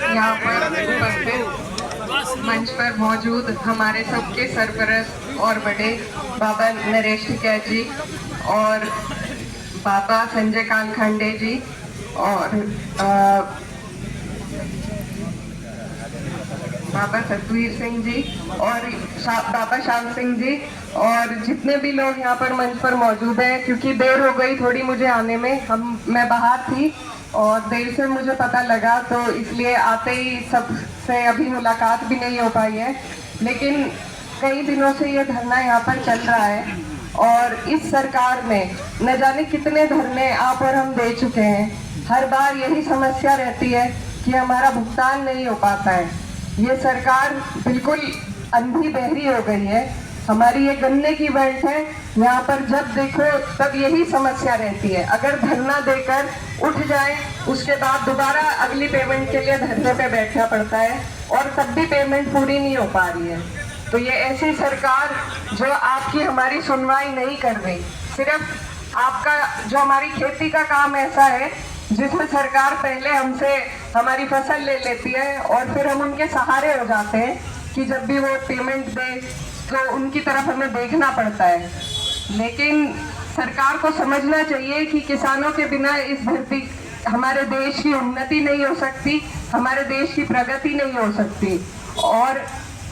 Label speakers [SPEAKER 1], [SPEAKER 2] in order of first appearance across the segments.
[SPEAKER 1] यहाँ पर उपस्थित मंच पर मौजूद हमारे सबके सरपरस्त और बड़े बाबा नरेश टिकैत जी और बाबा संजय कालखंडे जी और बाबा सतवीर सिंह जी और बाबा श्याम सिंह जी और जितने भी लोग यहाँ पर मंच पर मौजूद हैं, क्योंकि देर हो गई थोड़ी मुझे आने में, मैं बाहर थी और देर से मुझे पता लगा, तो इसलिए आते ही सबसे अभी मुलाकात भी नहीं हो पाई है। लेकिन कई दिनों से ये धरना यहाँ पर चल रहा है और इस सरकार में न जाने कितने धरने आप और हम दे चुके हैं। हर बार यही समस्या रहती है कि हमारा भुगतान नहीं हो पाता है। ये सरकार बिल्कुल अंधी बहरी हो गई है। हमारी ये गन्ने की बेल्ट है, यहाँ पर जब देखो तब यही समस्या रहती है। अगर धरना देकर उठ जाए उसके बाद दोबारा अगली पेमेंट के लिए धरने पे बैठना पड़ता है और तब भी पेमेंट पूरी नहीं हो पा रही है। तो ये ऐसी सरकार जो आपकी हमारी सुनवाई नहीं कर रही, सिर्फ आपका जो हमारी खेती का काम ऐसा है जिसमें सरकार पहले हमसे हमारी फसल ले लेती है और फिर हम उनके सहारे हो जाते हैं कि जब भी वो पेमेंट दे तो उनकी तरफ हमें देखना पड़ता है। लेकिन सरकार को समझना चाहिए कि किसानों के बिना इस धरती हमारे देश की उन्नति नहीं हो सकती, हमारे देश की प्रगति नहीं हो सकती। और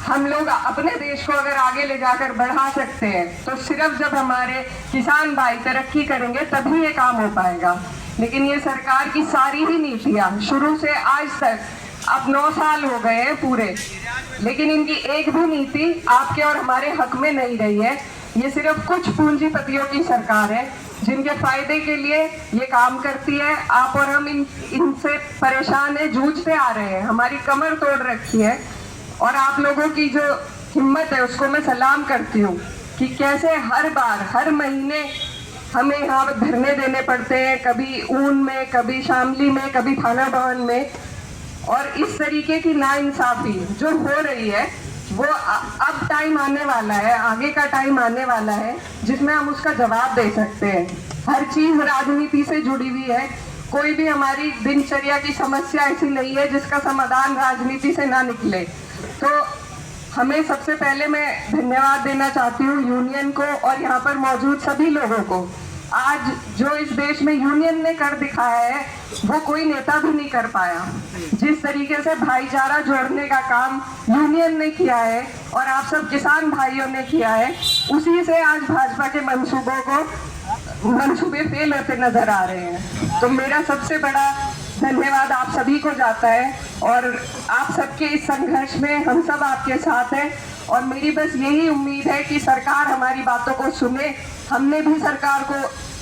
[SPEAKER 1] हम लोग अपने देश को अगर आगे ले जाकर बढ़ा सकते हैं तो सिर्फ जब हमारे किसान भाई तरक्की करेंगे तभी ये काम हो पाएगा। लेकिन ये सरकार की सारी ही नीतियाँ शुरू से आज तक, अब 9 साल हो गए हैं पूरे, लेकिन इनकी एक भी नीति आपके और हमारे हक में नहीं रही है। ये सिर्फ कुछ पूंजीपतियों की सरकार है जिनके फायदे के लिए ये काम करती है। आप और हम इनसे परेशान है, जूझते आ रहे हैं, हमारी कमर तोड़ रखी है। और आप लोगों की जो हिम्मत है उसको मैं सलाम करती हूँ कि कैसे हर बार हर महीने हमें यहाँ धरने देने पड़ते हैं, कभी ऊन में, कभी शामली में, कभी थाना भवन में। और इस तरीके की नाइंसाफी जो हो रही है वो अब टाइम आने वाला है, आगे का टाइम आने वाला है जिसमें हम उसका जवाब दे सकते हैं। हर चीज राजनीति से जुड़ी हुई है, कोई भी हमारी दिनचर्या की समस्या ऐसी नहीं है जिसका समाधान राजनीति से ना निकले। तो हमें सबसे पहले मैं धन्यवाद देना चाहती हूँ यूनियन को और यहाँ पर मौजूद सभी लोगों को। आज जो इस देश में यूनियन ने कर दिखाया है वो कोई नेता भी नहीं कर पाया। जिस तरीके से भाईचारा जोड़ने का काम यूनियन ने किया है और आप सब किसान भाइयों ने किया है, उसी से आज भाजपा के मंसूबे फेल होते नजर आ रहे हैं। तो मेरा सबसे बड़ा धन्यवाद आप सभी को जाता है और आप सबके इस संघर्ष में हम सब आपके साथ हैं। और मेरी बस यही उम्मीद है कि सरकार हमारी बातों को सुने। हमने भी सरकार को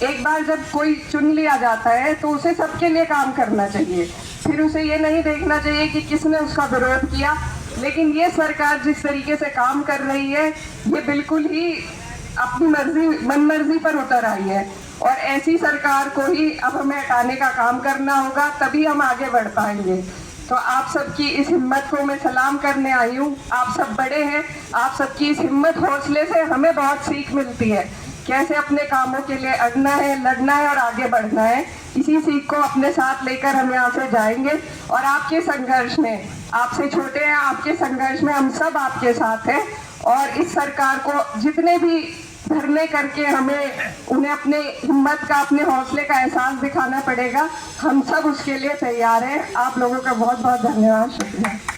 [SPEAKER 1] एक बार जब कोई चुन लिया जाता है तो उसे सबके लिए काम करना चाहिए, फिर उसे ये नहीं देखना चाहिए कि किसने उसका विरोध किया। लेकिन ये सरकार जिस तरीके से काम कर रही है ये बिल्कुल ही अपनी मर्जी मनमर्जी पर उतर आई है और ऐसी सरकार को ही अब हमें हटाने का काम करना होगा, तभी हम आगे बढ़ पाएंगे। तो आप सबकी इस हिम्मत को मैं सलाम करने आई हूँ। आप सब बड़े हैं, आप सबकी इस हिम्मत हौसले से हमें बहुत सीख मिलती है कैसे अपने कामों के लिए अड़ना है, लड़ना है और आगे बढ़ना है। इसी सीख को अपने साथ लेकर हम यहाँ से जाएंगे और आपके संघर्ष में, आपसे छोटे हैं, आपके संघर्ष में हम सब आपके साथ हैं। और इस सरकार को जितने भी धरने करके हमें उन्हें अपने हिम्मत का, अपने हौसले का एहसास दिखाना पड़ेगा, हम सब उसके लिए तैयार हैं। आप लोगों का बहुत बहुत धन्यवाद, शुक्रिया।